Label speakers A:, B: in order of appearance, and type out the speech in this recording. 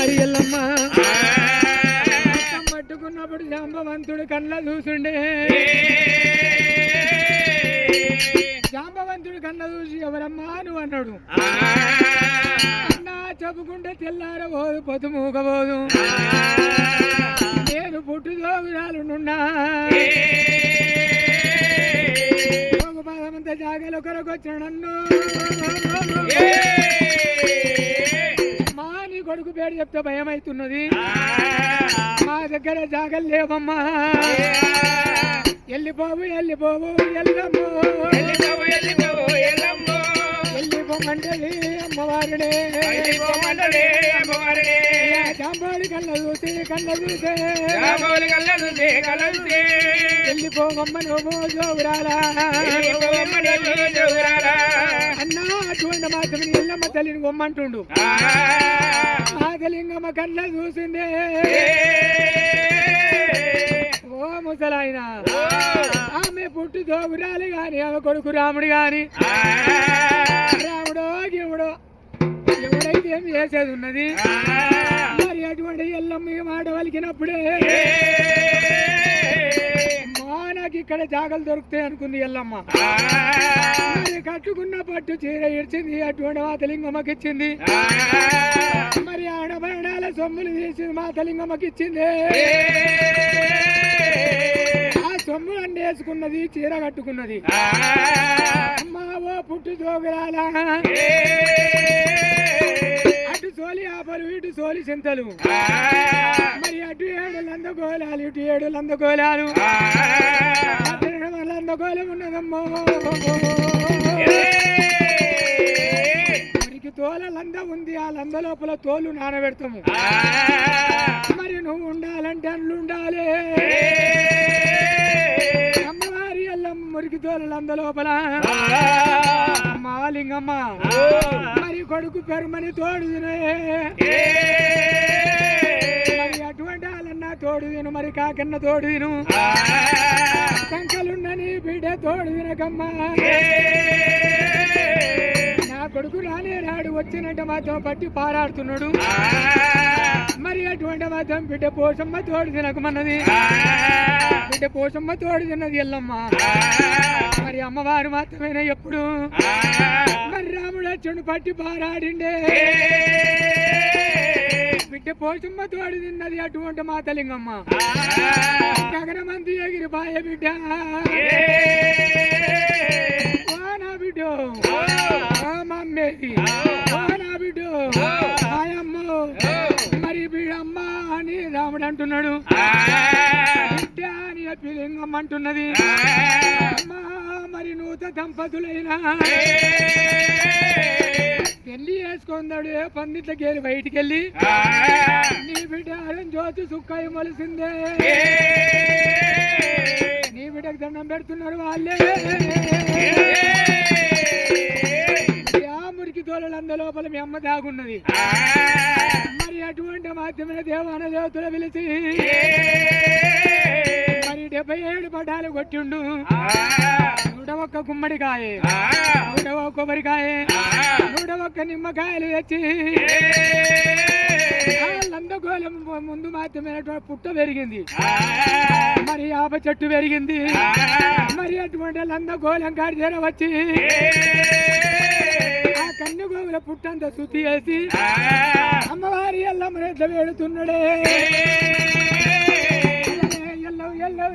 A: అమ్మవారి ఎల్లమ్మ పట్టుకున్నప్పుడు జాంబవంతుడు కళ్ళ చూసుండే జాంబవంతుడు కళ్ళ చూసి ఎవరమ్మా నువ్వు అన్నాడు అన్నా చెప్పుకుంటే తెల్లారబోదు పొద్దు మూగబోదు నేను పుట్టుదోగురాలున్నా పదమంత జాగాలో కొరకు వచ్చిన నన్ను మా నీ కొడుకు పేరు చెప్తే భయం అవుతున్నది మా దగ్గర జాగలు లేవమ్మా వెళ్ళిపోవు వెళ్ళిపోవు ఎల్లమ్మో వెళ్ళిపోమంటది అమ్మవారుడే జాంబోడి కళ్ళ చూసి వెళ్ళిపోవమ్మ నువ్వు జోగురాలా అన్నా అటువంటి మాత్రం ఎల్లమ్మ తల్లిని బొమ్మంటుండు ఆగలింగమ్మ కళ్ళ చూసిందే ఓ ముసలాయన ఆమె పుట్టు జోగురాలి గాని ఆమె కొడుకు రాముడు గాని రాముడో గివుడో ఎవరైతే ఏం చేసేది ఉన్నది మరి అటువంటి ఎల్లమ్మ మాట వలికినప్పుడే నాకు ఇక్కడ జాగలు దొరుకుతాయి అనుకుంది ఎల్లమ్మ మరి కట్టుకున్న పట్టు చీర ఇడ్చింది అటువంటి మాతలింగమ్మకి ఇచ్చింది మరి ఆడబడాల సొమ్ములు తీసి మాతలింగమ్మకి ఇచ్చింది ఆ సొమ్ము అన్ని వేసుకున్నది చీర కట్టుకున్నది అమ్మా ఓ పుట్టు జోగురాలా అటు సోలి ఆపలు ఇటు సోలి చింతలు మరి అటు 7 లందగోళాలు ఇటు 7 లందగోళాలు లందగోళం ఉన్నదమ్మో మరికి తోల లంద ఉంది ఆ లంద లోపల తోలు నానబెడతాము మరి నువ్వు ఉండాలంటే అన్లు ఉండాలి అమ్మవారి ఎల్లమ్మ మురికి తోల లంద లోపల మాలింగమ్మ మరి కొడుకు పెరుమని తోడు మరి అటువంటి వాళ్ళన్నా తోడు తిను మరి కాకన్న తోడు తిను సంకలున్నని బిడ్డ తోడు తినకమ్మా నా కొడుకు రానే రాడు వచ్చినట్టు మాత్రం పట్టి పారాడుతున్నాడు మరి అటువంటి మాత్రం బిడ్డ పోషమ్మ తోడు తినకమన్నది బిడ్డ పోషమ్మ తోడు తిన్నది ఎల్లమ్మ మరి అమ్మవారు మాత్రమేనా ఎప్పుడు మరి రాముడు వచ్చుండు పట్టి పారాడిండే బిడ్డ పోషమ్మ తోడు తిన్నది అటువంటి మాతలింగమ్మ గగనమంది ఎగిరి బాయ బిడ్డ నా బిడ్డ మమ్మేది నా బిడ్డ ఆయమ్మ మరి బిడ్డమ్మ అని రాముడు అంటున్నాడు బిడ్డ అని పిలింగమ్మ అంటున్నది మరి నూత దంపతులైనా పెళ్లి చేసుకుందాడు పందిట్లకెళ్ళి బయటికి వెళ్ళి నీ బిడ్డ జ్యోతి సుక్కయ్య మొలిసిందే నీ బిడ్డకు దండం పెడుతున్నారు వాళ్ళే మురికి తోలంద లోపల మీ అమ్మ దాగున్నది మరి అటువంటి మాత్రమే దేవాన దేవతలు పిలిచి మరి 77 పటాలు కొట్టిండు 101 గుమ్మడికాయ 101 కొబ్బరికాయ 101 నిమ్మకాయలు తెచ్చి లందగోళం ముందు మాత్రమే పుట్ట పెరిగింది మరి ఆప చెట్టు పెరిగింది మరి అటువంటి లందగోళం కాడి దగ్గర వచ్చి ఆ కన్నుగోగుల పుట్టంతా శుద్ధి చేసి అమ్మవారి ఎల్లమ్మ ఎట్లా వేడుతున్నాడే ఎల్లవ ఎల్లవ